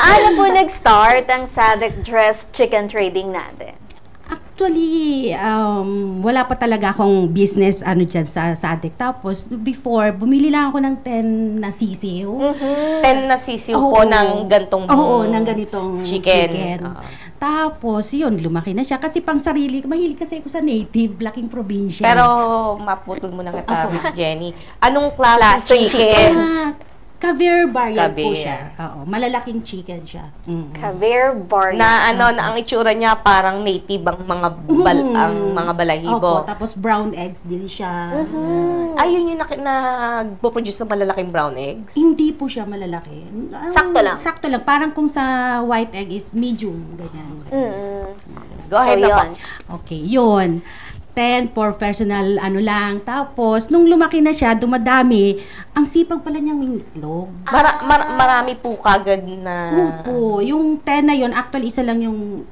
Paano po nag-start ang Sadek Dress Chicken trading natin? Actually, wala pa talaga akong business dyan sa Sadek. Tapos, before, bumili lang ako ng 10 na sisiw. 10 na sisiw po ng gantong ng ganitong chicken. Tapos, yun, lumaki na siya. Kasi pang sarili, mahilig kasi ako sa native, laking probinsya. Pero, maputol mo na kita, Miss Jenny. Anong klaseng chicken? Caviar variant po siya. Oo, malalaking chicken siya. Caviar variant. Na ang itsura niya parang native ang mga balahibo. Opo, tapos brown eggs din siya. Ayun yung nagpo-produce ng malalaking brown eggs? Hindi po siya malalaki. Sakto lang. Sakto lang. Parang kung sa white egg is medium, ganyan. Go ahead na po. Okay, yun. 10 for personal lang. Tapos, nung lumaki na siya, dumadami, ang sipag pala niyang itlog. Marami po kagad na... Opo, yung 10 na yun, actually, isa lang yung...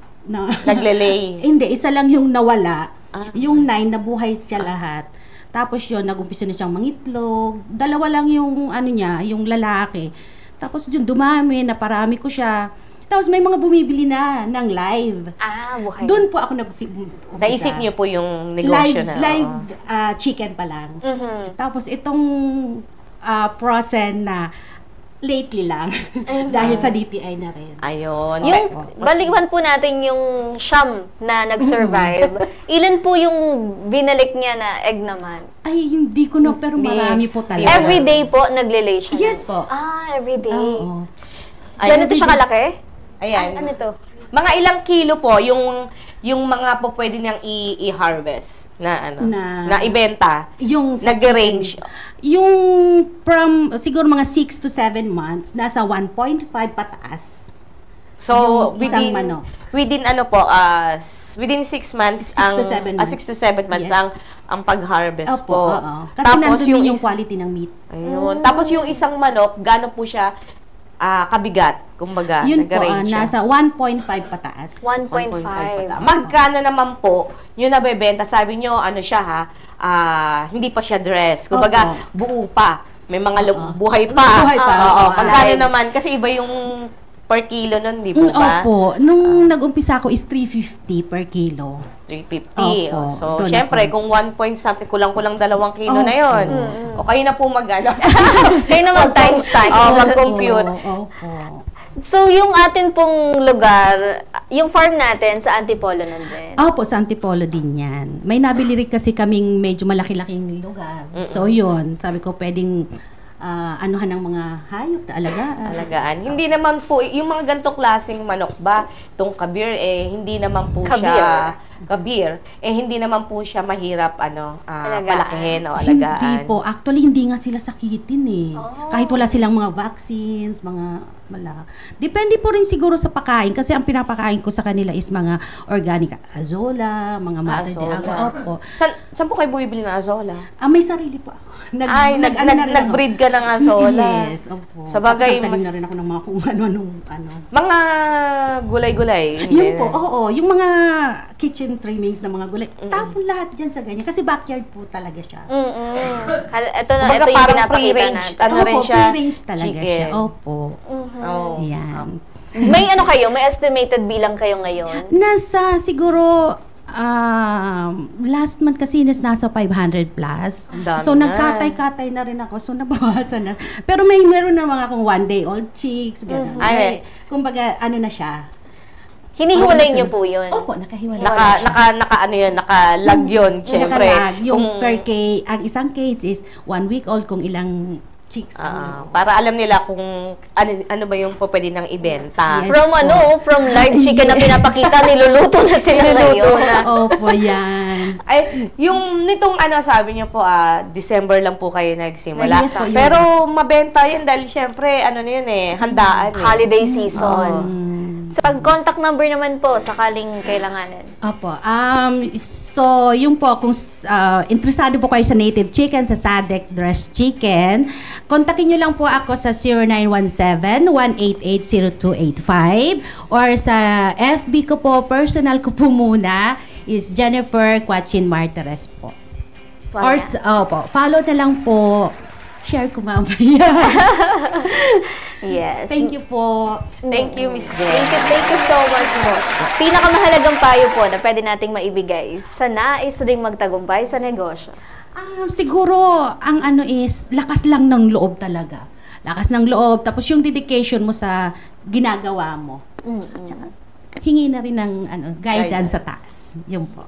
Naglelay. Hindi, isa lang yung nawala. Yung 9, nabuhay siya lahat. Tapos yun, nag-umpisa na siyang mangitlog. Dalawa lang yung, yung lalaki. Tapos yun, dumami, naparami ko siya. Tapos may mga bumibili na ng live. Buhay. Doon po ako naisip niyo po yung negosyo live chicken pa lang. Tapos itong process na lately lang. Dahil sa DTI na rin. Ayun. Balikan po natin yung siyam na nag-survive. Ilan po yung binalik niya na egg naman? Ay, hindi ko na, pero marami po talaga. Everyday po nagle-lay siya? Yes po. Everyday. Ganito siya kalaki? Ayan. Ano to? Mga ilang kilo po yung mga po pwede niyang i-harvest na ibenta. Yung nag-range. Yung from siguro mga 6 to 7 months, nasa 1.5 pataas. So, isang manok. Within 6 months 6 to 7 months. Yes. ang pag-harvest po. Kasi tapos nandun yung quality ng meat. Ayun. Tapos yung isang manok, gaano po siya kabigat, kumbaga, yun po, nag-range nasa 1.5 pataas. 1.5. Magkano naman po yung nabebenta? Sabi nyo, ano siya hindi pa siya dress. Kumbaga, buo pa. May mga buhay pa. Buhay pa. Magkano naman? Kasi iba yung per kilo nun, di po ba? Opo. Nung nag-umpisa ko is 350 per kilo. 350. So, syempre, kung 1 point something, kulang-kulang 2 kilo na yon. O kayo na po mag-ano. Kayo na mag-times. Mag-compute. Opo. So, yung atin pong lugar, yung farm natin sa Antipolo nandun? Opo, sa Antipolo din yan. May nabili rin kasi kaming medyo malaki-laking lugar. So, yun. Sabi ko, pwedeng anuhan ng mga hayop na alagaan. Hindi naman po, yung mga ganitong klaseng manok ba, itong kabir, hindi naman po siya, hindi naman po siya mahirap, palakihin o alagaan. Hindi po. Actually, hindi nga sila sakitin Kahit wala silang mga vaccines, Depende po rin siguro sa pakain, kasi ang pinapakain ko sa kanila is mga organic azola, mga mother de agua. Opo. Saan po kayo bumibili ng azola? May sarili po ako. Nag-breed ka ng azola. Yes, opo. Sabagay, na rin ako ng mga kung ano. Mga gulay-gulay. Yung po, yung mga kitchen trimmings na mga gulay. Tapon lahat dyan sa ganyan. Kasi backyard po talaga siya. Ito yung pinapakita natin. Pre-range talaga siya. Opo. Yan. May may estimated bilang kayo ngayon? Nasa siguro last month kasi nasa 500 plus. So nagkatay-katay na rin ako. So nabawasan na. Pero meron na mga kung 1-day-old chicks, gano'n. Kumbaga na siya. Hinihiwalay niyo po yun? Opo, nakahiwalay. Nakalag yun, syempre. Nakalag. Yung per cage, ang isang cage is 1 week old kung ilang chicks. Para alam nila kung ano ba yung pwede nang ibenta. Yes, from live chicken na pinapakita, niluluto na sila ngayon. Opo, yan. Ay, yung nitong sabi niyo po, December lang po kayo nagsimula. Yes, po, pero mabenta yun dahil syempre, handaan. Holiday season. Sa pag-contact number naman po, sakaling kailanganin. Opo. So, yung po, kung interesado po kayo sa native chicken, sa Sadek Dress Chicken, kontakin nyo lang po ako sa 0917-188-0285 or sa FB ko po, personal ko po muna, is Jennifer Quachin Martires po. Or, follow na lang po share ko mamaya. Yes. Thank you po. Thank you, Miss Jen. Thank you so much po. Pinakamahalagang payo po na pwede nating maibigay sa nais ring magtagumpay sa negosyo. Siguro, ang ano is, lakas lang ng loob talaga. Lakas ng loob, tapos yung dedication mo sa ginagawa mo. Tsaka, hingi na rin ng guidance sa taas. Yun po.